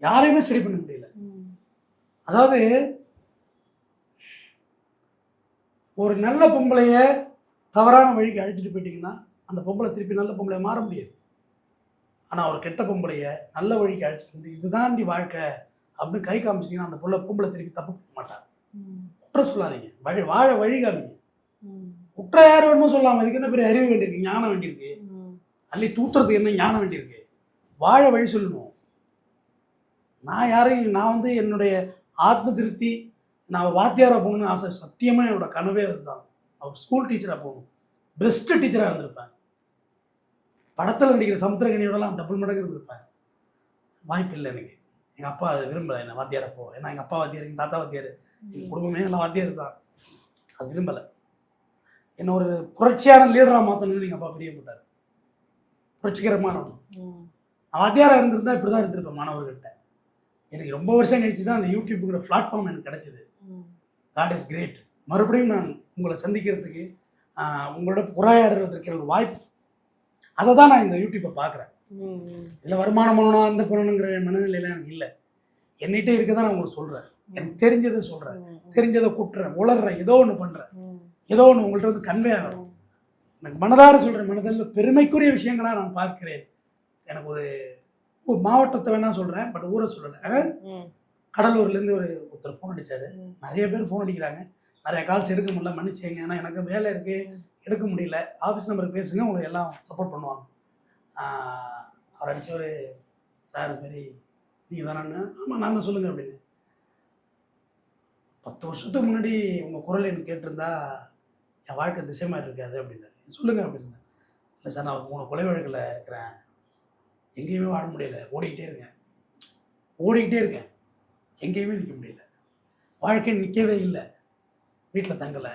யாரையுமே ஸ்டடி பண்ண முடியல. அதாவது ஒரு நல்ல பொம்பளைய தவறான வழிக்கு அழைச்சிட்டு போயிட்டீங்கன்னா அந்த பொம்பளை திருப்பி நல்ல பொம்பளைய மாற முடியாது. ஆனால் ஒரு கெட்ட பொம்பளைய நல்ல வழிக்கு அழைச்சிட்டு வந்து இதுதாண்டி வாழ்க்கை அப்படின்னு கை காமிச்சிட்டிங்கன்னா அந்த பொம்பளை திருப்பி தப்பு பண்ண மாட்டாங்க. குற்றம் சொல்லாதீங்க, வாழ வழி காமிங்க. குற்றம் யார் வேணுமோ சொல்லாமல், இதுக்கு என்ன பெரிய அறிவு வேண்டியிருக்கு, ஞானம் வேண்டியிருக்கு, அள்ளி தூத்துறதுக்கு என்ன ஞானம் வேண்டியிருக்கு? வாழ வழி சொல்லணும். நான் என்னுடைய ஆத்ம திருப்தி, நான் ஒரு வாத்தியாராக போகணும்னு ஆசை. சத்தியமாக என்னோட கனவே அதுதான். அவர் ஸ்கூல் டீச்சராக போகணும், பெஸ்ட்டு டீச்சராக இருந்திருப்பேன். படத்தில் நடிக்கிற சமுத்திரகனியோடலாம் டபுள் மடங்கு இருந்திருப்பேன். வாய்ப்பு இல்லை எனக்கு. எங்கள் அப்பா அது விரும்பலை என்ன வாத்தியாரை போ. ஏன்னா எங்கள் அப்பா வாத்தியார், எங்கள் தாத்தா வாத்தியார், எங்கள் குடும்பமே எல்லாம் வாத்தியார் தான். அது விரும்பலை. என்ன ஒரு புரட்சியான லீடராக மாற்றணும்னு எங்கள் அப்பா பிரியப்பட்டார். புரட்சிகரமான நான் வாத்தியாராக இருந்திருந்தால் இப்படி தான் இருந்திருப்பேன் மாணவர்கள்ட்ட. எனக்கு ரொம்ப வருஷம் கழிச்சு தான் அந்த யூடியூப்புங்கிற பிளாட்ஃபார்ம் எனக்கு கிடைச்சிது. God is great. மறுபடியும் நான் உங்களை சந்திக்கிறதுக்கு, உங்களோட உரையாடுறதுக்கு எனக்கு ஒரு வாய்ப்பு. அதை தான் நான் இந்த யூடியூப்பை பார்க்குறேன். இதில் வருமானம் பண்ணணும், அந்த பண்ணணுங்கிற மனநிலையெல்லாம் எனக்கு இல்லை. என்னகிட்ட இருக்க தான் நான் உங்களுக்கு சொல்கிறேன். எனக்கு தெரிஞ்சதை சொல்கிறேன், தெரிஞ்சதை கூட்டுறேன், உளர்றேன், ஏதோ ஒன்று பண்ணுறேன், ஏதோ ஒன்று உங்கள்கிட்ட கன்வே ஆகணும். எனக்கு மனதார சொல்கிறேன், மனதில் பெருமைக்குரிய விஷயங்களாக நான் பார்க்கிறேன். எனக்கு ஒரு மாவட்டத்தை வேணா சொல்கிறேன், பட் ஊரை சொல்லலை. கடலூர்லேருந்து ஒருத்தர் ஃபோன் அடித்தார். நிறைய பேர் ஃபோன் அடிக்கிறாங்க, நிறைய கால்ஸ் எடுக்க முடியல, மன்னிச்சேங்க, ஏன்னா எனக்கு வேலை இருக்குது, எடுக்க முடியல. ஆஃபீஸ் நம்பருக்கு பேசுங்க, உங்களுக்கு எல்லாம் சப்போர்ட் பண்ணுவாங்க. அவர் அடித்தவர், சார் மாரி நீங்கள் தானே? ஆமாம் நான் தான், சொல்லுங்கள் அப்படின்னு. 10 வருஷத்துக்கு முன்னாடி உங்கள் குரல் எனக்கு கேட்டிருந்தா என் வாழ்க்கை திசை மாதிரி இருக்காது அப்படின்னாரு. சொல்லுங்கள் அப்படின்னு. இல்லை சார், நான் 3 கொலை வழக்கில் இருக்கிறேன், எங்கேயுமே வாழ முடியல, ஓடிக்கிட்டே இருக்கேன், எங்கேயுமே நிற்க முடியல, வாழ்க்கை நிற்கவே இல்லை, வீட்டில் தங்கலை,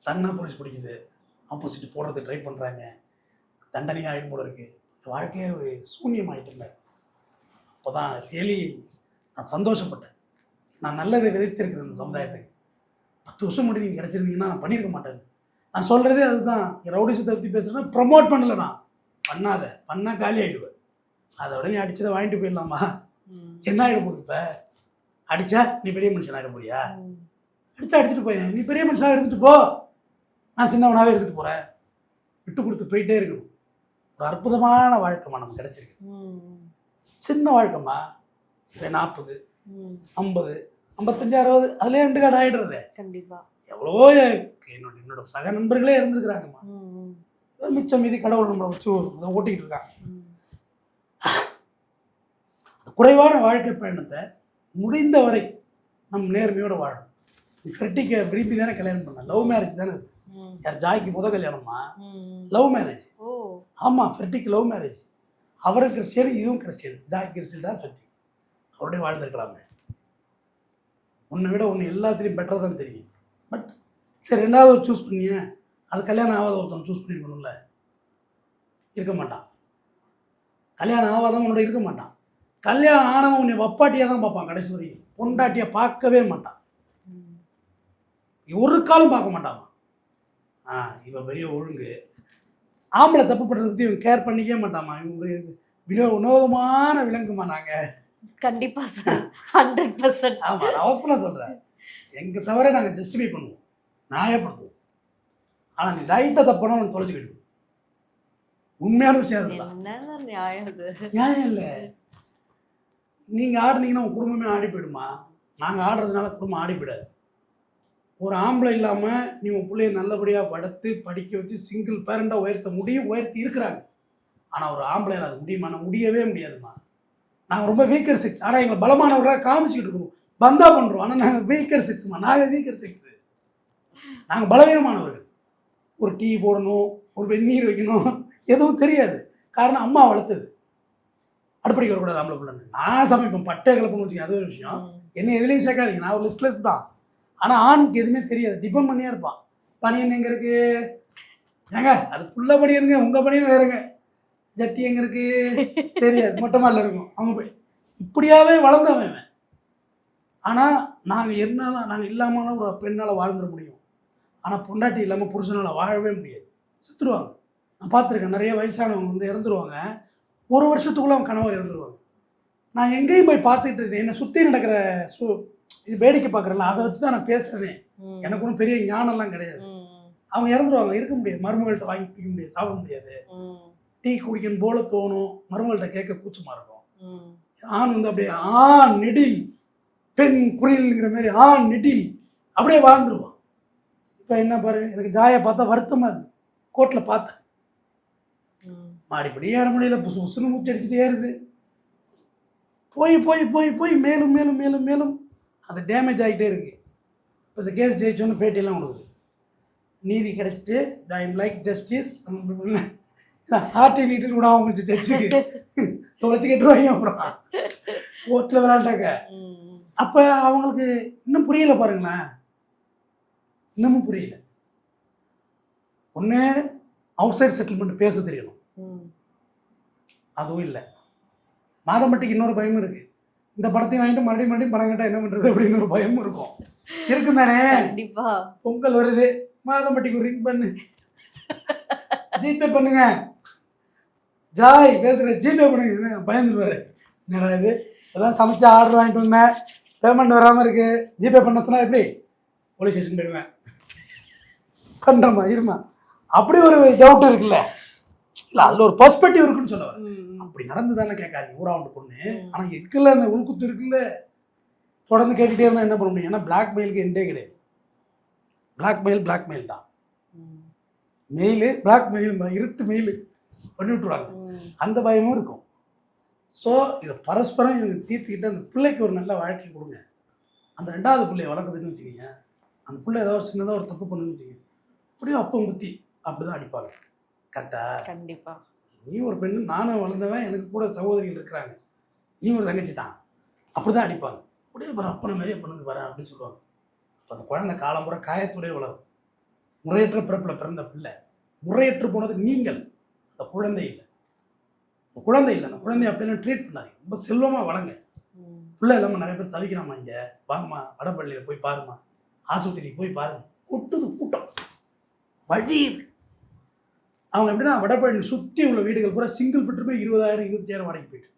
தங்கினா போலீஸ் பிடிக்குது, ஆப்போசிட் போடுறது ட்ரை பண்ணுறாங்க, தண்டனையாக ஆகிடும் போல இருக்குது, வாழ்க்கையே ஒரு சூன்யம் ஆகிட்டு இருந்தார். அப்போ தான் ரியலி நான் சந்தோஷப்பட்டேன். நான் நல்லதை விதைத்திருக்கிறேன் இந்த சமுதாயத்துக்கு. 10 வருஷம் முன்னாடி நீங்கள் கிடச்சிருந்தீங்கன்னா நான் பண்ணியிருக்க மாட்டேன். நான் சொல்கிறதே அதுதான். ரவுடிசத்தை பற்றி பேசுகிறேன்னா ப்ரமோட் பண்ணலை, நான் பண்ணால் காலி ஆகிடுவேன். அதை விட நீ அடிச்சதை வாங்கிட்டு போயிடலாமா? என்ன ஆகிட போகுது? இப்போ அடித்தா நீ பெரிய மனுஷன் ஆகிட போறியா? அடிச்சுட்டு போயேன், நீ பெரிய மனுஷனாக எடுத்துகிட்டு போ, நான் சின்னவனாகவே எடுத்துகிட்டு போகிறேன். விட்டு கொடுத்து போயிட்டே இருக்கணும். ஒரு அற்புதமான வாழ்க்கைமா நமக்கு கிடச்சிருக்கு. சின்ன வாழ்க்கைமா. 40, 50, 55, 60 அதுலேயே 2 கார்டு ஆகிடுறது. கண்டிப்பாக எவ்வளோ என்னோட சக நண்பர்களே இருந்துருக்குறாங்கம்மா. மிச்சம் மீதி கடவுள் நம்மளை வச்சு ஓட்டிக்கிட்டு இருக்காங்க. குறைவான வாழ்க்கை பயணத்தை முடிந்த வரை நம் நேர்மையோடு வாழணும். நீ ஃபெர்டிக்கை விரும்பி தானே கல்யாணம் பண்ண, லவ் மேரேஜ் தானே அது. யார் ஜாய்க்கு கல்யாணமா லவ் மேரேஜ். ஆமாம், ஃபெர்டிக் லவ் மேரேஜ். அவரும் கிறிஸ்டியன், இதுவும் கிறிஸ்டியன். ஜாய் கிறிஸ்டியன் தான் ஃபெர்டிக். அவருடைய வாழ்ந்திருக்கலாமே. உன்னை விட ஒன்று எல்லாத்துலேயும் பெட்டராக தான் தெரியும். பட் சரி, ரெண்டாவது ஒரு சூஸ் பண்ணிய, அது கல்யாணம் ஆகாத ஒருத்தவங்க சூஸ் பண்ணியிருக்கணும்ல. இருக்க மாட்டான். கல்யாணம் ஆகாதவன் உன்னோட இருக்க மாட்டான். கல்யாணம் ஆனவன் உன்னை வப்பாட்டியாக தான் பார்ப்பான். கடைசி வரையும் பொண்டாட்டியை பார்க்கவே மாட்டான். ஒரு காலம் பார்க்க மாட்டான். இவன் பெரிய ஒழுங்கு, ஆம்பளை தப்பு பண்ணுறதை பற்றி இவன் கேர் பண்ணிக்கவே மாட்டாமா. இவங்க உணவமான விலங்குமா நாங்கள். கண்டிப்பாக சார், 100%. ஆமாம், நான் அவக்குள்ள சொல்கிறேன். எங்கள் தவிர நாங்கள் ஜஸ்டிஃபை பண்ணுவோம், நியாயப்படுத்துவோம். ஆனால் நீ லைட்டாக தப்புனா அவன் தொலைச்சிக்கிடுவோம். உண்மையான விஷயம் அதுதான். நியாயம் இல்லை. நீங்கள் ஆடுனீங்கன்னா உங்கள் குடும்பமே ஆடி போயிடுமா. நாங்கள் ஆடுறதுனால குடும்பம் ஆடி போயிடாது. ஒரு ஆம்பளை இல்லாமல் நீ உன் பிள்ளைய நல்லபடியாக படுத்து படிக்க வச்சு சிங்கிள் பேரண்டாக உயர்த்த முடியும், உயர்த்தி இருக்கிறாங்க. ஆனால் ஒரு ஆம்பளையில் அது முடியுமா? முடியவே முடியாதுமா. நாங்கள் ரொம்ப வீக்கர் செக்ஸ், ஆனால் எங்களை பலமானவர்களாக காமிச்சிக்கிட்டு இருக்கணும், பந்தா பண்ணுறோம். ஆனால் நாங்கள் வீக்கர் செக்ஸுமா. நாங்கள் வீக்கர் செக்ஸு, நாங்கள் பலவீனமானவர்கள். ஒரு டீ போடணும், ஒரு வெந்நீர் வைக்கணும், எதுவும் தெரியாது. காரணம் அம்மா வளர்த்தது. அடுப்படிக்க வரக்கூடாது ஆம்பளை பிள்ளைன்னு. நான் சமைப்பேன், பட்டை கிளப்புன்னு வச்சுக்கேன், அது ஒரு விஷயம். என்னை எதுலேயும் சேர்க்காதீங்க, நான் ஒரு லிஸ்ட்லெஸ் தான். ஆனால் ஆணுக்கு எதுவுமே தெரியாது, டிபெண்ட் பண்ணியே இருப்பான். பனியன் எங்கே இருக்குது ஏங்க, அது புள்ள பனியனுங்க, உங்கள் பனியன் வேறுங்க. ஜட்டி எங்கே இருக்குது தெரியாது, மொட்டை மாலில் இருக்கும். அவங்க போய் இப்படியாவே வளர்ந்தவன். ஆனால் நாங்கள் என்ன தான், நாங்கள் இல்லாமலும் ஒரு பெண்ணால் வாழ்ந்துட முடியும். ஆனால் பொண்டாட்டி இல்லாமல் புருஷனால் வாழவே முடியாது, செத்துருவாங்க. நான் பார்த்துருக்கேன், நிறைய வயசானவங்க வந்து இறந்துருவாங்க. ஒரு வருஷத்துக்குள்ளே அவங்க கணவர் இறந்துருவாங்க. நான் எங்கேயும் போய் பார்த்துட்டு இருக்கேன், என்னை சுற்றி நடக்கிற இது வேடிக்கை பார்க்குறேன்ல, அதை வச்சு தான் நான் பேசுகிறேன். எனக்கு ஒன்றும் பெரிய ஞானம்லாம் கிடையாது. அவங்க இறந்துருவாங்க, இருக்க முடியாது. மருமகள்கிட்ட வாங்கி குடிக்க முடியாது, சாப்பிட முடியாது. டீ குடிக்கணும் போல தோணும், மருமகள்கிட்ட கேட்க கூச்சமாக இருக்கும். ஆண் வந்து அப்படியே நெடில் பெண் குரில்ங்கிற மாதிரி நெடில் அப்படியே வாழ்ந்துருவான். இப்போ என்ன பாரு, எனக்கு ஜாயை பார்த்தா வருத்தமாக இருந்து கோர்ட்டில் பார்த்தேன். மாடிப்படி ஏற முடியல, புசு புசுன்னு மூச்சு அடிச்சுட்டே ஏறுது. போய் போய் போய் போய் மேலும் மேலும் மேலும் மேலும் அது டேமேஜ் ஆகிட்டே இருக்குது. இப்போ இந்த கேஸ் ஜெயிச்சோன்னு பேட்டியெல்லாம் கொடுக்குது, நீதி கிடைச்சிட்டு ஐ எம் லைக் ஜஸ்டிஸ் ஹார்ட்டி நீட்டு கூட அவங்க ஜட்ஜுக்கு தொலைச்சி கேட்டுருவாங்க. அப்புறம் கோர்ட்டில் விளையாண்டாங்க. அப்போ அவங்களுக்கு இன்னும் புரியல பாருங்களேன், இன்னமும் புரியல. ஒன்று அவுட் சைட் செட்டில்மெண்ட் பேச தெரியணும், அதுவும் இல்லை. மாதம்பட்டிக்கு இன்னொரு பயமும் இருக்குது. இந்த படத்தையும் வாங்கிட்டு மறுபடியும் படம் கேட்டால் என்ன பண்ணுறது அப்படின்னு ஒரு பயமும் இருக்கும். இருக்கும் தானே. பொங்கல் வருது, மாதம்பட்டிக்கு ஒரு ரிங் பண்ணு, ஜிபே பண்ணுங்க, ஜாய் பேசுகிறேன், ஜிபே பண்ணுங்க. பயந்துருவார், என்னடா இது, எதாவது சமைச்சா ஆர்டர் வாங்கிட்டு வந்தேன், பேமெண்ட் வராமல் இருக்குது, ஜிபே பண்ண சொன்னால் எப்படி, போலீஸ் ஸ்டேஷன் போயிடுவேன். பண்ணுறமா இருமா, அப்படி ஒரு டவுட் இருக்குல்ல. இல்லை, அதில் ஒரு பர்ஸ்பெக்டிவ் இருக்குன்னு சொல்லுவார். அப்படி நடந்துதானே கேட்காதீங்க, ஊராவுண்டு பொண்ணு. ஆனால் இருக்குல்ல, அந்த உள்குத்து இருக்குல்ல, தொடர்ந்து கேட்டுகிட்டே இருந்தால் என்ன பண்ண முடியும். ஏன்னா பிளாக்மெயிலுக்கு எண்டே கிடையாது. பிளாக்மெயில் தான். மெயிலு பிளாக்மெயில், இருட்டு மெயிலு பண்ணி விட்டுருவாங்க. அந்த பயமும் இருக்கும். ஸோ இதை பரஸ்பரம் இவங்க தீர்த்துக்கிட்டு அந்த பிள்ளைக்கு ஒரு நல்ல வாழ்க்கை கொடுங்க. அந்த ரெண்டாவது பிள்ளையை வளர்க்குதுன்னு வச்சுக்கிங்க, அந்த பிள்ளை ஏதாவது சின்னதாக ஒரு தப்பு பண்ணுன்னு வச்சுக்கோங்க, அப்படியே அப்பம் குத்தி அப்படி தான் அடிப்பாங்க. கரெக்டாக? கண்டிப்பாக. நீ ஒரு பெண்ணு, நானும் வளர்ந்தவன், எனக்கு கூட சகோதரிகள் இருக்கிறாங்க, நீ ஒரு தங்கச்சி தான், அப்படி தான் அடிப்பாங்க. அப்படியே பாரு, அப்பனை மாதிரியே பண்ணுது பாரு அப்படின்னு சொல்லுவாங்க. அப்போ அந்த குழந்தை காலம்புற காயத்துடைய வளரும். முறையற்ற பிறப்பில் பிறந்த பிள்ளை, முறையற்று போனது நீங்கள், அந்த குழந்தை இல்லை. அந்த குழந்தை இல்லை, அந்த குழந்தைய அப்படிலாம் ட்ரீட் பண்ணாங்க. ரொம்ப செல்வமாக வளங்க. பிள்ளை இல்லாமல் நிறைய பேர் தவிக்கிறாமா. இங்கே வாங்கம்மா, வடப்பள்ளியில் போய் பாருமா, ஆஸ்பத்திரிக்கு போய் பாருங்க, கொட்டுது கூட்டம், வழி இருக்கு. அவங்க எப்படின்னா வடபழனி சுற்றி உள்ள வீடுகள் பூரா சிங்கிள் பெட்ரூமே 20,000 25,000 வாடகைக்கு போயிட்டு.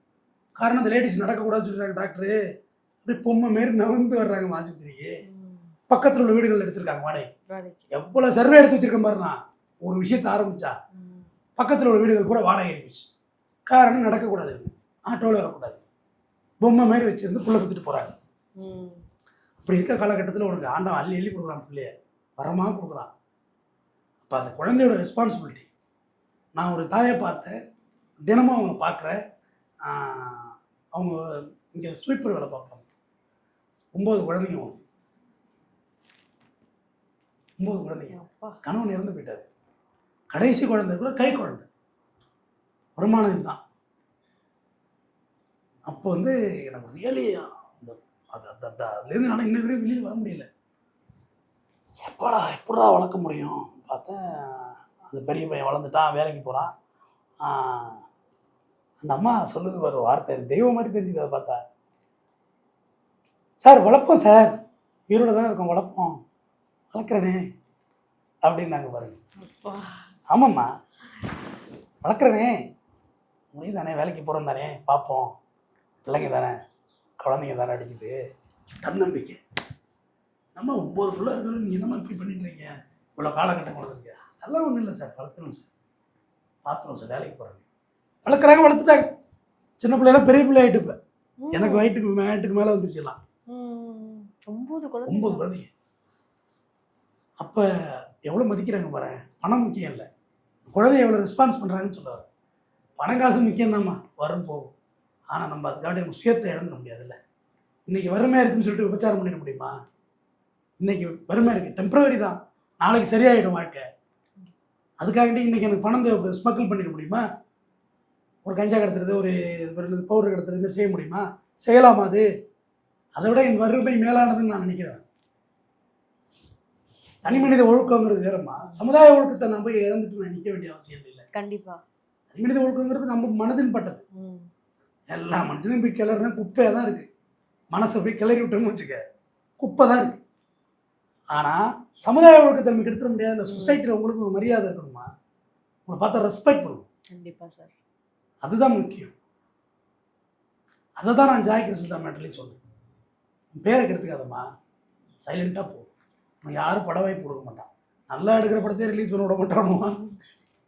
காரணம், அந்த லேடிஸ் நடக்கக்கூடாதுன்னு சொல்லிடுறாங்க டாக்டரு. அப்படியே பொம்மை மாரி நகர்ந்து வர்றாங்க ஆஸ்பத்திரிக்கு. பக்கத்தில் உள்ள வீடுகள் எடுத்திருக்காங்க வாடகை. எவ்வளோ சர்வே எடுத்து வச்சிருக்கேன் பாருண்ணா. ஒரு விஷயத்தை ஆரம்பித்தா பக்கத்தில் உள்ள வீடுகள் பூரா வாடகை இருந்துச்சு. காரணம், நடக்கக்கூடாது, ஆட்டோவில் வரக்கூடாது, பொம்மை மாரி வச்சுருந்து புள்ள குத்துட்டு போகிறாங்க. அப்படி இருக்க காலகட்டத்தில் உனக்கு ஆண்டவன் அள்ளி அள்ளி கொடுக்குறான், பிள்ளைய வரமாக கொடுக்குறான். அப்போ அந்த குழந்தையோட ரெஸ்பான்சிபிலிட்டி. நான் ஒரு தாயை பார்த்தேன், தினமும் அவங்கள பார்க்குறேன். அவங்க இங்கே ஸ்வீப்பர் வேலை பார்ப்பாங்க. 9 குழந்தைங்க அவங்க. 9 குழந்தைங்க. கணவன் இறந்து போயிட்டார். கடைசி குழந்தை கூட கை குழந்தை. வருமானம் இதுதான். அப்போ வந்து எனக்கு ரியலி அந்த அதுலேருந்து நான் இன்னும் வரையும் வெளியில் வர முடியல. எப்படா வளர்க்க முடியும் பார்த்தேன். அந்த பெரிய பையன் வளர்ந்துட்டான், வேலைக்கு போகிறான். அந்த அம்மா சொல்லுது ஒரு வார்த்தை தெய்வம் மாதிரி தெரிஞ்சுது. அதை பார்த்தா, சார் வளர்ப்போம் சார், உயிரோட தான் இருக்கோம், வளர்ப்போம், வளர்க்குறேனே அப்படின்னாங்க பாருங்க. ஆமாம்மா வளர்க்குறேனே, முடியும் தானே, வேலைக்கு போகிறோம் தானே, பார்ப்போம், பிள்ளைங்க தானே, குழந்தைங்க தானே அடிக்குது, தன்னம்பிக்கை. நம்ம 9 பிள்ளை இருக்கிறோம், நீங்கள் என்னம்மா இப்படி பண்ணிட்டுருங்க, இவ்வளோ காலகட்டம் வளர்ந்துருங்க. அதெல்லாம் ஒன்றும் இல்லை சார், வளர்த்துணும் சார், பார்த்துருவோம் சார், வேலைக்கு போகிறாங்க, வளர்க்குறாங்க, வளர்த்துட்டாங்க. சின்ன பிள்ளைலாம் பெரிய பிள்ளை ஆகிட்டு. இப்போ எனக்கு வயிற்றுக்கு மேலே வந்துருச்சுலாம். 9 குழந்தைங்க. அப்போ எவ்வளோ மதிக்கிறாங்க பாரு. பணம் முக்கியம் இல்லை, குழந்தைய எவ்வளோ ரெஸ்பான்ஸ் பண்ணுறாங்கன்னு சொல்லுவார். பணம் காசு முக்கியம்தாம்மா, வரும் போகும். ஆனால் நம்ம அதுக்காண்டி நம்ம சுயத்தை இழந்துட முடியாதுல்ல. இன்றைக்கி வறுமையாக இருக்குன்னு சொல்லிட்டு விபச்சாரம் பண்ணிட முடியுமா? இன்றைக்கி வறுமை இருக்குது, டெம்பரவரி தான், நாளைக்கு சரியாயிடும் வாழ்க்கை. அதுக்காண்டி இன்றைக்கி எனக்கு பணம் தேவைப்படுது, ஸ்மக்கிள் பண்ணிட முடியுமா? ஒரு கஞ்சா கடத்துறது, ஒரு பவுடர் கடத்துறது மாதிரி செய்ய முடியுமா? செய்யலாமா? அது அதை விட என் வறுமை மேலானதுன்னு நான் நினைக்கிறேன். தனி மனித ஒழுக்கங்கிறது வேறம்மா, சமுதாய ஒழுக்கத்தை நம்ம இழந்துட்டு நான் நிற்க வேண்டிய அவசியம் இல்லை. கண்டிப்பாக தனி மனித ஒழுக்கங்கிறது நம்ம மனதில் பட்டது. எல்லா மனுஷனும் போய் கிளறுனா குப்பையாக தான் இருக்குது. மனசை போய் கிளறி விட்டோம்னு வச்சுக்க, குப்பை தான் இருக்குது. ஆனால் சமுதாய ஒழுக்கத்தை நம்ம கெடுத்துட முடியாது. இல்லை, சொசைட்டியில் உங்களுக்கு ஒரு மரியாதை இருக்கணுமா, உங்களை பார்த்தா ரெஸ்பெக்ட் பண்ணணும். கண்டிப்பாக சார், அதுதான் முக்கியம். அதை தான் நான் ஜாய் கிருஷ்ணா மேட்டர்லையும் சொன்னேன். உன் பேரை கெடுத்துக்காதம்மா, சைலண்ட்டாக போ. உனக்கு யாரும் பட வாய்ப்பு கொடுக்க மாட்டான். நல்லா எடுக்கிற படத்தையே ரிலீஸ் பண்ண விட மாட்டானுமா,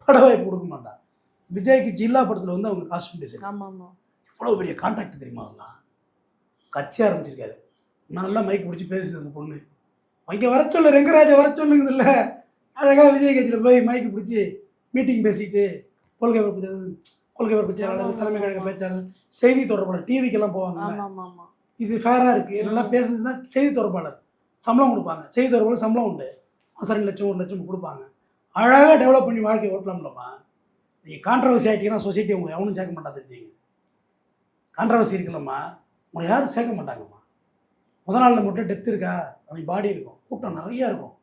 பட வாய்ப்பு கொடுக்க மாட்டான். விஜய்க்கு ஜில்லா படத்தில் வந்து அவங்க காஸ்டியூம் டிசைன், ஆமாம், இவ்வளோ பெரிய கான்டாக்ட் தெரியுமா? அதெல்லாம் கட்சி ஆரம்பிச்சிருக்காரு. நல்லா மைக் பிடிச்சி பேசுது அந்த பொண்ணு. இங்கே வர சொல்லு, ரெங்கராஜை வர சொல்லுங்குது இல்லை, அழகாக விஜய் கட்சியில் போய் மைக்கு பிடிச்சி மீட்டிங் பேசிக்கிட்டு, கொள்கை பரப்பு செயலாளர், தலைமை கழக பேச்சாளர், செய்தி தொடர்பாளர், டிவிக்கெல்லாம் போவாங்க. இது ஃபேராக இருக்குது, நல்லா பேசுறது தான் செய்தி தொடர்பாளர், சம்பளம் கொடுப்பாங்க. செய்தி தொடர்பாளர் சம்பளம் உண்டு, மாதம் 2 லட்சம் 1 லட்சம் கொடுப்பாங்க. அழகாக டெவலப் பண்ணி வாழ்க்கையை ஓட்டலாம்லம்மா. நீங்கள் கான்ட்ரவர்சி ஆகிட்டீங்கன்னா சொசைட்டி உங்களை எவனும் சேர்க்க மாட்டா. தெரிஞ்சுங்க, கான்ட்ரவர்சி இருக்குல்லம்மா, உங்களை யாரும் சேர்க்க மாட்டாங்கம்மா. முதல் நாளில் மட்டும் டெத் இருக்கா, அவனுக்கு பாடி இருக்கும், கூட்டம் நிறையா இருக்கும்.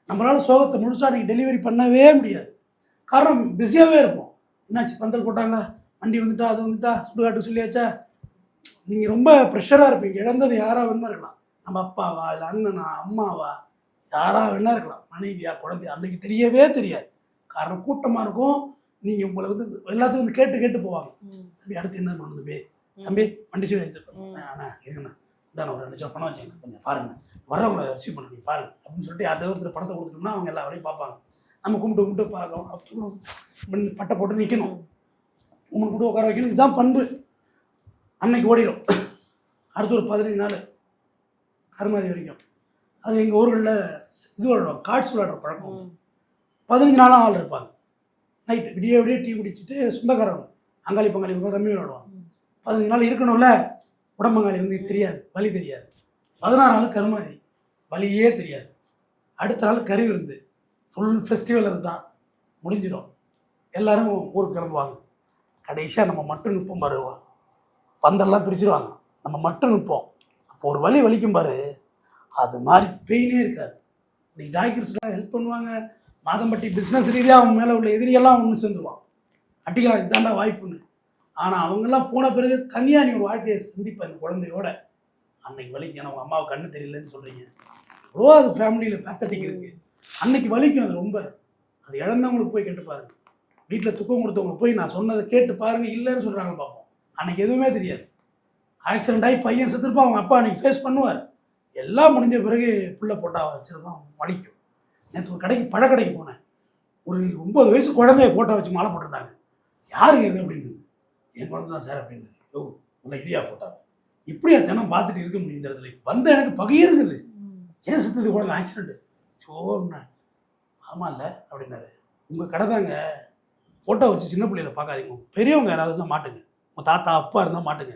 நம்மளால் சோகத்தை முழுசாக நீங்கள் டெலிவரி பண்ணவே முடியாது. காரணம் பிஸியாகவே இருப்போம். என்னாச்சு, பந்தல் போட்டாங்களா, வண்டி வந்துட்டா, அது வந்துட்டா, சுடுகாட்டு சொல்லியாச்சா, நீங்கள் ரொம்ப ப்ரெஷராக இருப்பீங்க. இழந்தது யாராக வேணுமா இருக்கலாம், நம்ம அப்பாவா, இல்லை அண்ணனா, அம்மாவா, யாராக வேணா இருக்கலாம், மனைவியா, குழந்தையா, அன்றைக்கி தெரியவே தெரியாது. காரணம் கூட்டமாக இருக்கும். நீங்கள் உங்களை வந்து எல்லாத்தையும் வந்து கேட்டு போவாங்க. தம்பி அடுத்து என்ன பண்ணணும், தம்பி வண்டி சொல்லி அண்ணா இருங்கண்ணா, இதான் ஒரு 2 லட்சம் பணம் வச்சுங்க, கொஞ்சம் பாருங்கள், வரவங்களை ரிசீவ் பண்ணுங்க பாருங்கள் அப்படின்னு சொல்லிட்டு யார்கிட்ட ஒருத்தர் பணத்தை கொடுத்துட்டோம்னா அவங்க எல்லா வேலையும் பார்ப்பாங்க. நம்ம கும்பிட்டு பார்க்கணும், அப்புறம் பட்டை போட்டு நிற்கணும், கும்பிட்டு உட்கார வைக்கணும். இதுதான் பண்பு. அன்னைக்கு ஓடிடும். அடுத்து ஒரு 15 நாள் கருமாதி வரைக்கும் அது எங்கள் ஊர்களில் இது விளையாடுவாங்க, கார்ட்ஸ் விளையாடுற பழக்கம். 15 நாளாக ஆள் இருப்பாங்க. நைட்டு விடிய டீ குடிச்சிட்டு சொந்தக்காரவங்க அங்காளி பங்காளி ரம்மி விளையாடுவாங்க. 15 நாள் இருக்கணும்ல. உடம்பங்காளி வந்து தெரியாது, வலி தெரியாது. 16 நாள் கருமாதி, வலியே தெரியாது. அடுத்த நாள் கறி விருந்து, ஃபுல் ஃபெஸ்டிவல். அது தான் முடிஞ்சிடும். எல்லோரும் ஊருக்கு கிளம்புவாங்க. கடைசியாக நம்ம மட்டும் நிற்போம் பாரு, பந்தெல்லாம் பிரிச்சுருவாங்க, நம்ம மட்டும் நிற்போம். அப்போ ஒரு வலி வலிக்கும் பாரு, அது மாதிரி பெயினே இருக்காது. இன்றைக்கி ஜாய் கிருஷ்ணா ஹெல்ப் பண்ணுவாங்க. மாதம்பட்டி பிஸ்னஸ் ரீதியாக அவங்க மேலே உள்ள எதிரியெல்லாம் ஒன்று சேர்ந்துருவான், அட்டிக்கலாம், இதுதாண்டா வாய்ப்புன்னு. ஆனால் அவங்கெல்லாம் போன பிறகு கன்னியாணி ஒரு வாழ்க்கையை சந்திப்பேன் இந்த குழந்தையோட. அன்னைக்கு வலிக்கும். ஏன்னா உங்கள் அம்மாவுக்கு கண்ணு தெரியலன்னு சொல்கிறீங்க, அவ்வளோ அது ஃபேமிலியில் பேத்தட்டிக் இருக்குது. அன்னைக்கு வலிக்கும் அது ரொம்ப. அது இழந்தவங்களுக்கு போய் கேட்டு பாருங்கள், வீட்டில் துக்கம் கொடுத்தவங்க போய் நான் சொன்னதை கேட்டு பாருங்கள், இல்லைன்னு சொல்கிறாங்க பார்ப்போம். அன்றைக்கி எதுவுமே தெரியாது. ஆக்சிடென்ட் ஆகி பையன் செத்துருப்பான், அவங்க அப்பா அன்றைக்கி ஃபேஸ் பண்ணுவார். எல்லாம் முடிஞ்ச பிறகு பிள்ளை போட்டால் வச்சுருந்தோம், வலிக்கும். நேற்று ஒரு கடைக்கு பழக்கடைக்கு போனேன். ஒரு 9 வயசு குழந்தைய ஃபோட்டோ வச்சு மாலை போட்டிருந்தாங்க. யாருக்கு இது அப்படின்னு, என் குழந்தை தான் சார் அப்படின்னு. யோ உங்களை இடியா போட்டா இப்படியா தினம் பார்த்துட்டு இருக்க முடியும் இந்த இடத்துல. வந்த எனக்கு பகையே இருக்குது, ஏன் செத்துது குழந்தை, ஆக்சிடென்ட்டு சோர்னே. ஆமாம் இல்லை அப்படின்னாரு. உங்கள் கடை தாங்க, ஃபோட்டோ வச்சு சின்ன பிள்ளைகளை பார்க்காதீங்க, பெரியவங்க யாராவது தான் மாட்டுங்க, உங்கள் தாத்தா அப்பா இருந்தால் மாட்டுங்க.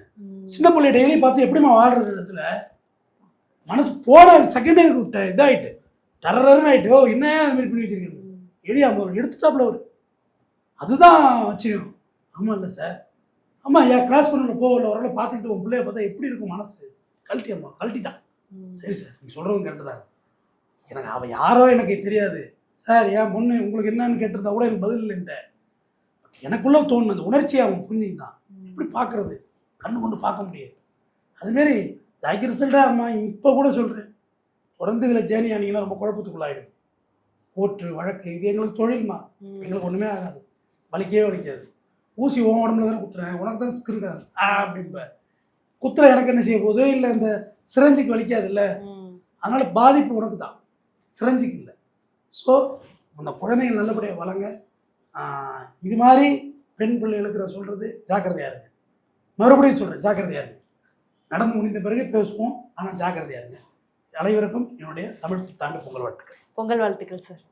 சின்ன பிள்ளை டெய்லி பார்த்து எப்படிம்மா வாழ்றது இந்த இடத்துல? மனசு போன செகண்டே இருக்கு இதாகிட்டு டரர்னு ஆகிட்டு. ஓ என்ன அது மாதிரி பண்ணி வச்சிருக்கீங்க எடியா ஒரு எடுத்துட்டாப்புல ஒரு அதுதான் ஆச்சரியம். ஆமாம் இல்லை சார், ஆமாம் ஐயா கிராஸ் பண்ணல போகல ஓரளவு பார்த்துக்கிட்டு உன் பிள்ளைய பார்த்தா எப்படி இருக்கும் மனசு? கழட்டியம்மா கழட்டிட்டான். சரி சார் நீங்கள் சொல்கிறதும் கரெக்டு தான். எனக்கு அவள் யாரோ எனக்கு தெரியாது சார், என் பொண்ணு உங்களுக்கு என்னன்னு கேட்டிருந்தா கூட எனக்கு பதில் இல்லைன்ட்ட. எனக்குள்ளே தோணுன அந்த உணர்ச்சியை அவன் புரிஞ்சுக்கிட்டான். எப்படி பார்க்குறது, கண்ணு கொண்டு பார்க்க முடியாது. அதுமாரி ஜாக்கி ரிசல்ட்டாக அம்மா இப்போ கூட சொல்கிறேன், தொடர்ந்து இதில் ஜேர்னி ஆனீங்கன்னா ரொம்ப குழப்பத்துக்குள்ளாயிடும். கோர்ட்டு வழக்கு இது எங்களுக்கு தொழில்மா, எங்களுக்கு ஒன்றுமே ஆகாது, வலிக்கவே வலிக்காது. ஊசி உன் உடம்புல தானே குத்துறேன், உனக்கு தான் ஸ்கின் இருக்காது அப்படின்ப. குத்துற எனக்கு என்ன செய்ய போகுது, இல்லை இந்த சிரஞ்சிக்கு வலிக்காது இல்லை, அதனால் பாதிப்பு உனக்கு தான், சிரஞ்சிக்கு இல்லை. ஸோ அந்த குழந்தைகள் நல்லபடியாக வளங்க. இது மாதிரி பெண் பிள்ளைகளுக்கு நான் சொல்கிறது ஜாக்கிரதையாக இருங்க. மறுபடியும் சொல்கிறேன் ஜாக்கிரதையாக இருங்க. நடந்து முடிந்த பிறகு பேசுவோம், ஆனால் ஜாக்கிரதையாக இருங்க. அனைவருக்கும் என்னுடைய தமிழ் புத்தாண்டு பொங்கல் வாழ்த்துக்கள். பொங்கல் வாழ்த்துக்கள் சார்.